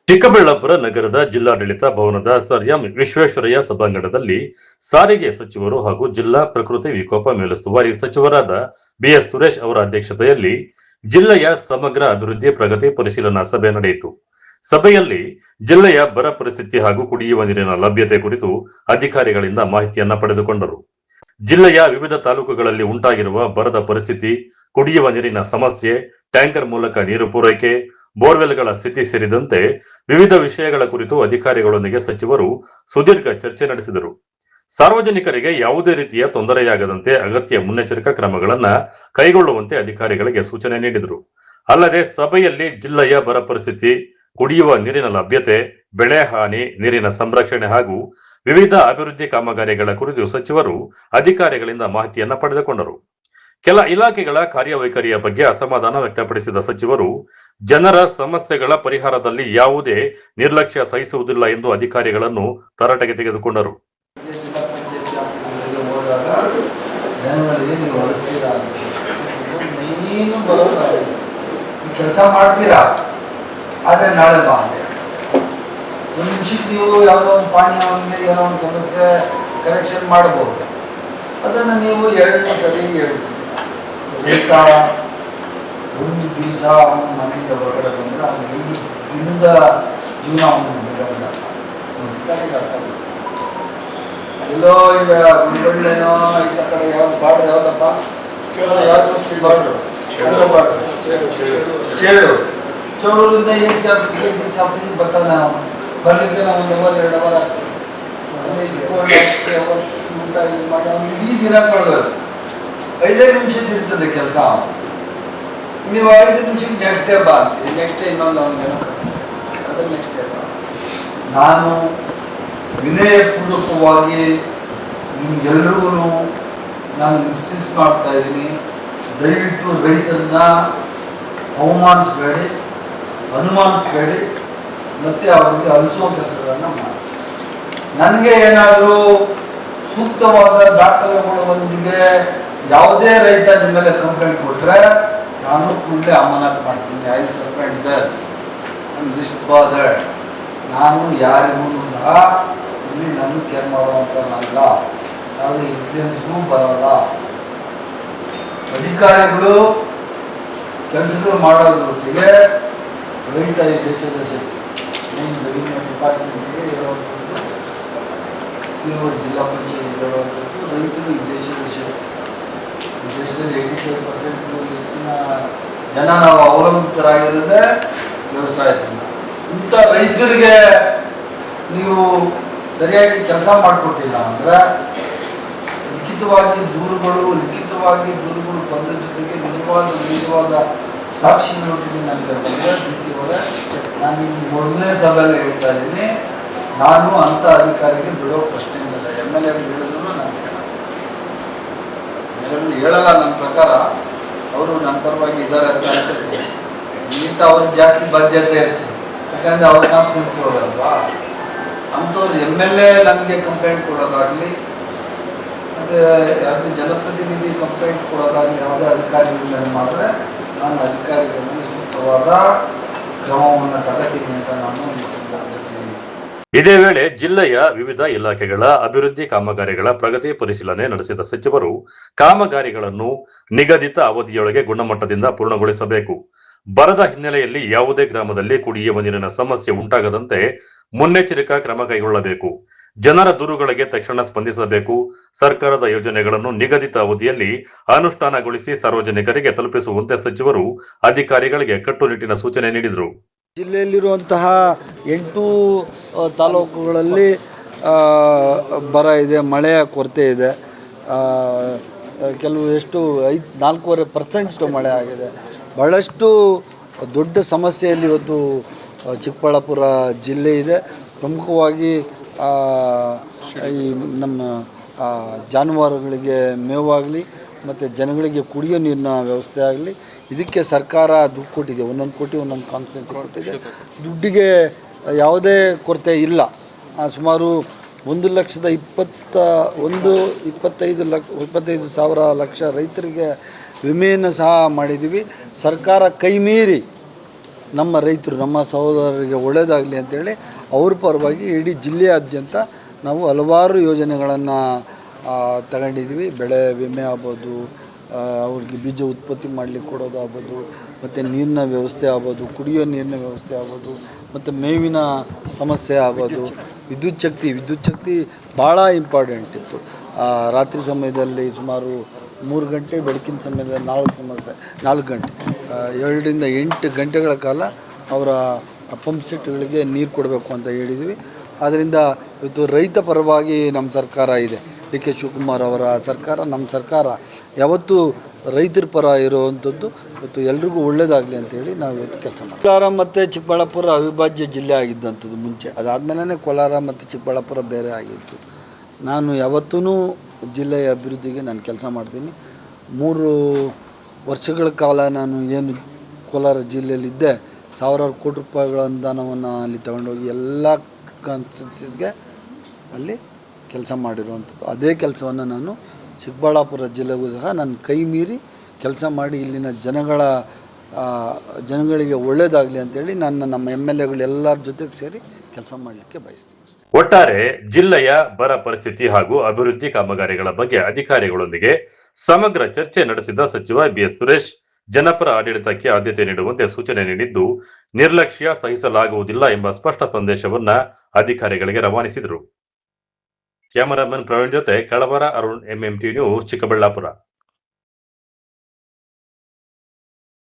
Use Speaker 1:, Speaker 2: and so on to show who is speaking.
Speaker 1: ಚಿಕ್ಕಬಳ್ಳಾಪುರ ನಗರದ ಜಿಲ್ಲಾಡಳಿತ ಭವನದ ಸರ್ ಎಂ ವಿಶ್ವೇಶ್ವರಯ್ಯ ಸಭಾಂಗಣದಲ್ಲಿ ಸಾರಿಗೆ ಸಚಿವರು ಹಾಗೂ ಜಿಲ್ಲಾ ಪ್ರಕೃತಿ ವಿಕೋಪ ಮೇಲುಸ್ತುವಾರಿ ಸಚಿವರಾದ ಬಿಎಸ್ ಸುರೇಶ್ ಅವರ ಅಧ್ಯಕ್ಷತೆಯಲ್ಲಿ ಜಿಲ್ಲೆಯ ಸಮಗ್ರ ಅಭಿವೃದ್ಧಿ ಪ್ರಗತಿ ಪರಿಶೀಲನಾ ಸಭೆ ನಡೆಯಿತು. ಸಭೆಯಲ್ಲಿ ಜಿಲ್ಲೆಯ ಬರ ಪರಿಸ್ಥಿತಿ ಹಾಗೂ ಕುಡಿಯುವ ನೀರಿನ ಲಭ್ಯತೆ ಕುರಿತು ಅಧಿಕಾರಿಗಳಿಂದ ಮಾಹಿತಿಯನ್ನ ಪಡೆದುಕೊಂಡರು. ಜಿಲ್ಲೆಯ ವಿವಿಧ ತಾಲೂಕುಗಳಲ್ಲಿ ಉಂಟಾಗಿರುವ ಬರದ ಪರಿಸ್ಥಿತಿ, ಕುಡಿಯುವ ನೀರಿನ ಸಮಸ್ಯೆ, ಟ್ಯಾಂಕರ್ ಮೂಲಕ ನೀರು ಪೂರೈಕೆ, ಬೋರ್ವೆಲ್ಗಳ ಸ್ಥಿತಿ ಸೇರಿದಂತೆ ವಿವಿಧ ವಿಷಯಗಳ ಕುರಿತು ಅಧಿಕಾರಿಗಳೊಂದಿಗೆ ಸಚಿವರು ಸುದೀರ್ಘ ಚರ್ಚೆ ನಡೆಸಿದರು. ಸಾರ್ವಜನಿಕರಿಗೆ ಯಾವುದೇ ರೀತಿಯ ತೊಂದರೆಯಾಗದಂತೆ ಅಗತ್ಯ ಮುನ್ನೆಚ್ಚರಿಕಾ ಕ್ರಮಗಳನ್ನು ಕೈಗೊಳ್ಳುವಂತೆ ಅಧಿಕಾರಿಗಳಿಗೆ ಸೂಚನೆ ನೀಡಿದರು. ಅಲ್ಲದೆ ಸಭೆಯಲ್ಲಿ ಜಿಲ್ಲೆಯ ಬರ ಪರಿಸ್ಥಿತಿ, ಕುಡಿಯುವ ನೀರಿನ ಲಭ್ಯತೆ, ಬೆಳೆ ಹಾನಿ, ನೀರಿನ ಸಂರಕ್ಷಣೆ ಹಾಗೂ ವಿವಿಧ ಅಭಿವೃದ್ಧಿ ಕಾಮಗಾರಿಗಳ ಕುರಿತು ಸಚಿವರು ಅಧಿಕಾರಿಗಳಿಂದ ಮಾಹಿತಿಯನ್ನ ಪಡೆದುಕೊಂಡರು. ಕೆಲ ಇಲಾಖೆಗಳ ಕಾರ್ಯವೈಖರಿಯ ಬಗ್ಗೆ ಅಸಮಾಧಾನ ವ್ಯಕ್ತಪಡಿಸಿದ ಸಚಿವರು ಜನರ ಸಮಸ್ಯೆಗಳ ಪರಿಹಾರದಲ್ಲಿ ಯಾವುದೇ ನಿರ್ಲಕ್ಷ್ಯ ಸಹಿಸುವುದಿಲ್ಲ ಎಂದು ಅಧಿಕಾರಿಗಳನ್ನು ತರಾಟೆಗೆ ತೆಗೆದುಕೊಂಡರು.
Speaker 2: ಕೆಲಸ ಮಾಡ್ತೀರಾ, ಆದ್ರೆ ನಾಳೆ ಬಾ ಒಂದು ನಿಮಿಷಕ್ಕೆ ನೀವು ಯಾವುದೋ ಒಂದು ಪಾನಿ ಏನೋ ಒಂದು ಸಮಸ್ಯೆ ಕರೆಕ್ಷನ್ ಮಾಡಬಹುದು. ಅದನ್ನು ನೀವು 2 ಸರಿ ಹೇಳ್ತೀರಾ. ಒಂದು ದಿವಸ ಅವನ ಮನೆಯಿಂದ ಹೊರಗಡೆ ಬಂದರೆ ಅವನು ಈ ದಿನದ ಜೀವನ ಅವನು ಎಲ್ಲೋ ಈಗ ಗುಂಡ್ಬಳ್ಳೆನೋ ಈ ಕಡೆ ಯಾವ್ದು ಬಾರ್ಡ್ರ್ ಯಾವ್ದಪ್ಪ ಯಾವ್ದು ಚೇಳು ಚೋಳೂರಿಂದ ಏನ್ ಬರ್ತಾನೆ ಅವನು ಬರ್ಲಿಕ್ಕೆ ನಾವು 1 2 ಅವರ್ ಮಾಡಿ ಅವನು ಇಡೀ ದಿನ ಕಳೆದ 5 ನಿಮಿಷದ ಇರ್ತದೆ ಕೆಲಸ. ನೀವು 5 ನಿಮಿಷಕ್ಕೆ ನೆಕ್ಸ್ಟ್ ಡೇ ಬಾ ಅಂತೀವಿ, ನೆಕ್ಸ್ಟ್ ಡೇ ಇನ್ನೊಂದು ಅವನಿಗೆ ಅದು ನೆಕ್ಸ್ಟ್ ಡೇ ಬಾ. ನಾನು ವಿನಯಪೂರ್ವಕವಾಗಿ ನಿಮ್ಗೆಲ್ರಿಗೂ ನಾನು ಇನ್ಸ್ಟಿಸ್ ಮಾಡ್ತಾ ಇದ್ದೀನಿ, ದಯವಿಟ್ಟು ರೈತರನ್ನ ಅವಮಾನಿಸಬೇಡಿ, ಅನುಮಾನಿಸಬೇಡಿ, ಮತ್ತೆ ಅವ್ರಿಗೆ ಅಲಿಸೋ ಕೆಲಸಗಳನ್ನು ಮಾಡಿ. ನನಗೆ ಏನಾದರೂ ಸೂಕ್ತವಾದ ದಾಖಲೆಗಳೊಂದಿಗೆ ಯಾವುದೇ ರೈತ ನಿಮ್ಮ ಮೇಲೆ ಕಂಪ್ಲೇಂಟ್ ಕೊಟ್ಟರೆ ನಾನು ಕೂಡಲೇ ಅಮಾನತ್ ಮಾಡ್ತೀನಿ. I suspend their and least bothered. ನಾನು ಯಾರಿಗೂ ಸಹ ಇಲ್ಲಿ ನಾನು ಕೇರ್ ಮಾಡುವಂಥಲ್ಲ, ಯಾವುದೇ ಇನ್ಫ್ಲೂಯೆನ್ಸ್ಗೂ ಬರೋಲ್ಲ. ಅಧಿಕಾರಿಗಳು ಕೆಲಸಗಳು ಮಾಡೋದ್ರೊಟ್ಟಿಗೆ ರೈತ ಈ ದೇಶದ ಶಕ್ತಿ. ರೆವಿನ್ಯೂ ಡಿಪಾರ್ಟ್ಮೆಂಟ್ಗೆ ಇರುವಂಥದ್ದು, ಜಿಲ್ಲಾ ಪಂಚಾಯತ್ ಇರುವಂಥದ್ದು ರೈತರು ಈ ದೇಶದ ಶಕ್ತಿ. ಈ ದೇಶದಲ್ಲಿ 85% ಹೆಚ್ಚಿನ ಜನ ನಾವು ಅವಲಂಬಿತರಾಗಿರೋದೇ ವ್ಯವಸಾಯದಿಂದ. ಇಂಥ ರೈತರಿಗೆ ನೀವು ಸರಿಯಾಗಿ ಕೆಲಸ ಮಾಡಿಕೊಟ್ಟಿಲ್ಲ ಅಂದರೆ ಲಿಖಿತವಾಗಿ ದೂರುಗಳು ಬಂದ ಜೊತೆಗೆ ನಿಜವಾದ ಸಾಕ್ಷಿಗಳೊಟ್ಟಿಗೆ ನನಗೆ ಬಂದರೆ ನಾನು ನಿಮ್ಗೆ 1ನೇ ಸಭೆಯಲ್ಲಿ ಹೇಳ್ತಾ ಇದ್ದೀನಿ, ನಾನು ಅಂಥ ಅಧಿಕಾರಿಗೆ ಬಿಡೋ ಪ್ರಶ್ನೆ ಇಲ್ಲ. MLA ಹೇಳಿದ್ರು ನಾನು ಹೇಳಲ್ಲ. ನನ್ನ ಪ್ರಕಾರ ಅವರು ನನ್ನ ಪರವಾಗಿ ಇದ್ದಾರೆ ಅಂತ ಅನ್ಸುತ್ತೆ. ಇಂಥ ಅವ್ರಿಗೆ ಜಾಸ್ತಿ ಬಾಧ್ಯತೆ ಇರ್ತದೆ, ಯಾಕಂದರೆ ಅವ್ರ ಕಾನ್ಫಿಡೆನ್ಸ್ ಹೋಗಲ್ವಾ. ಅಂಥವ್ರು MLA ನನಗೆ ಕಂಪ್ಲೇಂಟ್ ಕೊಡೋದಾಗಲಿ, ಮತ್ತು ಯಾವುದೇ ಜನಪ್ರತಿನಿಧಿ ಕಂಪ್ಲೇಂಟ್ ಕೊಡೋದಾಗಲಿ, ಯಾವುದೇ ಅಧಿಕಾರಿಗಳನ್ನು ಮಾಡಿದ್ರೆ ನಾನು ಅಧಿಕಾರಿಗಳಲ್ಲಿ ಸೂಕ್ತವಾದ ಕ್ರಮವನ್ನು ತಗೋತೀನಿ ಅಂತ ನಾನು
Speaker 1: ಇದೇ ವೇಳೆ ಜಿಲ್ಲೆಯ ವಿವಿಧ ಇಲಾಖೆಗಳ ಅಭಿವೃದ್ಧಿ ಕಾಮಗಾರಿಗಳ ಪ್ರಗತಿ ಪರಿಶೀಲನೆ ನಡೆಸಿದ ಸಚಿವರು ಕಾಮಗಾರಿಗಳನ್ನು ನಿಗದಿತ ಅವಧಿಯೊಳಗೆ ಗುಣಮಟ್ಟದಿಂದ ಪೂರ್ಣಗೊಳಿಸಬೇಕು, ಬರದ ಹಿನ್ನೆಲೆಯಲ್ಲಿ ಯಾವುದೇ ಗ್ರಾಮದಲ್ಲಿ ಕುಡಿಯುವ ನೀರಿನ ಸಮಸ್ಯೆ ಉಂಟಾಗದಂತೆ ಮುನ್ನೆಚ್ಚರಿಕಾ ಕ್ರಮ ಕೈಗೊಳ್ಳಬೇಕು, ಜನರ ದೂರುಗಳಿಗೆ ತಕ್ಷಣ ಸ್ಪಂದಿಸಬೇಕು, ಸರ್ಕಾರದ ಯೋಜನೆಗಳನ್ನು ನಿಗದಿತ ಅವಧಿಯಲ್ಲಿ ಅನುಷ್ಠಾನಗೊಳಿಸಿ ಸಾರ್ವಜನಿಕರಿಗೆ ತಲುಪಿಸುವಂತೆ ಸಚಿವರು ಅಧಿಕಾರಿಗಳಿಗೆ ಕಟ್ಟುನಿಟ್ಟಿನ ಸೂಚನೆ ನೀಡಿದರು.
Speaker 2: ಜಿಲ್ಲೆಯಲ್ಲಿರುವಂತಹ 8 ತಾಲೂಕುಗಳಲ್ಲಿ ಬರ ಇದೆ, ಮಳೆಯ ಕೊರತೆ ಇದೆ. ಕೆಲವು 4.5% ಮಳೆ ಆಗಿದೆ. ಬಹಳಷ್ಟು ದೊಡ್ಡ ಸಮಸ್ಯೆಯಲ್ಲಿ ಇವತ್ತು ಚಿಕ್ಕಬಳ್ಳಾಪುರ ಜಿಲ್ಲೆ ಇದೆ. ಪ್ರಮುಖವಾಗಿ ಈ ನಮ್ಮ ಜಾನುವಾರುಗಳಿಗೆ ಮೇವಾಗಲಿ ಮತ್ತು ಜನಗಳಿಗೆ ಕುಡಿಯೋ ನೀರಿನ ವ್ಯವಸ್ಥೆ ಆಗಲಿ, ಇದಕ್ಕೆ ಸರ್ಕಾರ ದುಡ್ಡು ಕೊಟ್ಟಿದೆ. 1 ಕೋಟಿ ಒಂದೊಂದು ಕಾನ್ಸ್ಟಿಟ್ಯೂನ್ಸಿ ಕೊಟ್ಟಿದೆ. ದುಡ್ಡಿಗೆ ಯಾವುದೇ ಕೊರತೆ ಇಲ್ಲ. ಸುಮಾರು 1,25,00,000 ರೈತರಿಗೆ ವಿಮೆಯನ್ನು ಸಹ ಮಾಡಿದ್ದೀವಿ. ಸರ್ಕಾರ ಕೈ ಮೀರಿ ನಮ್ಮ ರೈತರು, ನಮ್ಮ ಸಹೋದರರಿಗೆ ಒಳ್ಳೆಯದಾಗಲಿ ಅಂತೇಳಿ ಅವ್ರ ಪರವಾಗಿ ಇಡೀ ಜಿಲ್ಲೆಯಾದ್ಯಂತ ನಾವು ಹಲವಾರು ಯೋಜನೆಗಳನ್ನು ತಗೊಂಡಿದ್ವಿ. ಬೆಳೆ ವಿಮೆ ಆಗ್ಬೋದು, ಅವ್ರಿಗೆ ಬೀಜ ಉತ್ಪತ್ತಿ ಮಾಡಲಿಕ್ಕೆ ಕೊಡೋದಾಗ್ಬೋದು, ಮತ್ತು ನೀರಿನ ವ್ಯವಸ್ಥೆ ಆಗ್ಬೋದು, ಕುಡಿಯೋ ನೀರಿನ ವ್ಯವಸ್ಥೆ ಆಗ್ಬೋದು, ಮತ್ತು ಮೇವಿನ ಸಮಸ್ಯೆ ಆಗ್ಬೋದು, ವಿದ್ಯುತ್ ಶಕ್ತಿ ಭಾಳ ಇಂಪಾರ್ಟೆಂಟ್ ಇತ್ತು. ರಾತ್ರಿ ಸಮಯದಲ್ಲಿ ಸುಮಾರು 3 ಗಂಟೆ, ಬೆಳಕಿನ ಸಮಯದಲ್ಲಿ 4 ಗಂಟೆ, 2 ರಿಂದ 8 ಗಂಟೆಗಳ ಕಾಲ ಅವರ ಪಂಪ್ ಸೆಟ್ಗಳಿಗೆ ನೀರು ಕೊಡಬೇಕು ಅಂತ ಹೇಳಿದ್ವಿ. ಆದ್ದರಿಂದ ಇವತ್ತು ರೈತ ಪರವಾಗಿ ನಮ್ಮ ಸರ್ಕಾರ ಇದೆ. ಡಿ.ಕೆ. ಶಿವಕುಮಾರ್ ಅವರ ಸರ್ಕಾರ, ನಮ್ಮ ಸರ್ಕಾರ ಯಾವತ್ತೂ ರೈತರ ಪರ ಇರುವಂಥದ್ದು. ಇವತ್ತು ಎಲ್ರಿಗೂ ಒಳ್ಳೆಯದಾಗಲಿ ಅಂತೇಳಿ ನಾವು ಇವತ್ತು ಕೆಲಸ ಮಾಡ್ತೀವಿ. ಕೋಲಾರ ಮತ್ತು ಚಿಕ್ಕಬಳ್ಳಾಪುರ ಅವಿಭಾಜ್ಯ ಜಿಲ್ಲೆ ಆಗಿದ್ದಂಥದ್ದು ಮುಂಚೆ. ಅದಾದಮೇಲೆ ಕೋಲಾರ ಮತ್ತು ಚಿಕ್ಕಬಳ್ಳಾಪುರ ಬೇರೆ ಆಗಿತ್ತು. ನಾನು ಯಾವತ್ತೂ ಜಿಲ್ಲೆಯ ಅಭಿವೃದ್ಧಿಗೆ ನಾನು ಕೆಲಸ ಮಾಡ್ತೀನಿ. 3 ವರ್ಷಗಳ ಕಾಲ ನಾನು ಏನು ಕೋಲಾರ ಜಿಲ್ಲೆಯಲ್ಲಿದ್ದೆ, ಸಾವಿರಾರು ಕೋಟಿ ರೂಪಾಯಿಗಳ ಅನುದಾನವನ್ನು ಅಲ್ಲಿ ತಗೊಂಡೋಗಿ ಎಲ್ಲ ಕಾನ್ಸ್ಟಿಟ್ಯೂನ್ಸೀಸ್ಗೆ ಅಲ್ಲಿ ಕೆಲಸ ಮಾಡಿರುವಂಥದ್ದು. ಅದೇ ಕೆಲಸವನ್ನು ನಾನು ಚಿಕ್ಕಬಳ್ಳಾಪುರ ಜಿಲ್ಲೆಗೂ ಸಹ ನಾನು ಕೈ ಮೀರಿ ಕೆಲಸ ಮಾಡಿ ಇಲ್ಲಿನ ಜನಗಳಿಗೆ ಒಳ್ಳೆಯದಾಗಲಿ ಅಂತೇಳಿ ನಮ್ಮ MLAಗಳು ಎಲ್ಲರ ಜೊತೆಗೆ ಸೇರಿ ಕೆಲಸ ಮಾಡಲಿಕ್ಕೆ ಬಯಸ್ತೀನಿ.
Speaker 1: ಒಟ್ಟಾರೆ ಜಿಲ್ಲೆಯ ಬರ ಪರಿಸ್ಥಿತಿ ಹಾಗೂ ಅಭಿವೃದ್ಧಿ ಕಾಮಗಾರಿಗಳ ಬಗ್ಗೆ ಅಧಿಕಾರಿಗಳೊಂದಿಗೆ ಸಮಗ್ರ ಚರ್ಚೆ ನಡೆಸಿದ ಸಚಿವ BS ಸುರೇಶ್ ಜನಪರ ಆಡಳಿತಕ್ಕೆ ಆದ್ಯತೆ ನೀಡುವಂತೆ ಸೂಚನೆ ನೀಡಿದ್ದು, ನಿರ್ಲಕ್ಷ್ಯ ಸಹಿಸಲಾಗುವುದಿಲ್ಲ ಎಂಬ ಸ್ಪಷ್ಟ ಸಂದೇಶವನ್ನ ಅಧಿಕಾರಿಗಳಿಗೆ ರವಾನಿಸಿದರು. ಕ್ಯಾಮರಾಮನ್ ಪ್ರವೀಣ್ ಜೊತೆ ಕಳವರ ಅರುಣ್, MMT ನ್ಯೂಸ್, ಚಿಕ್ಕಬಳ್ಳಾಪುರ.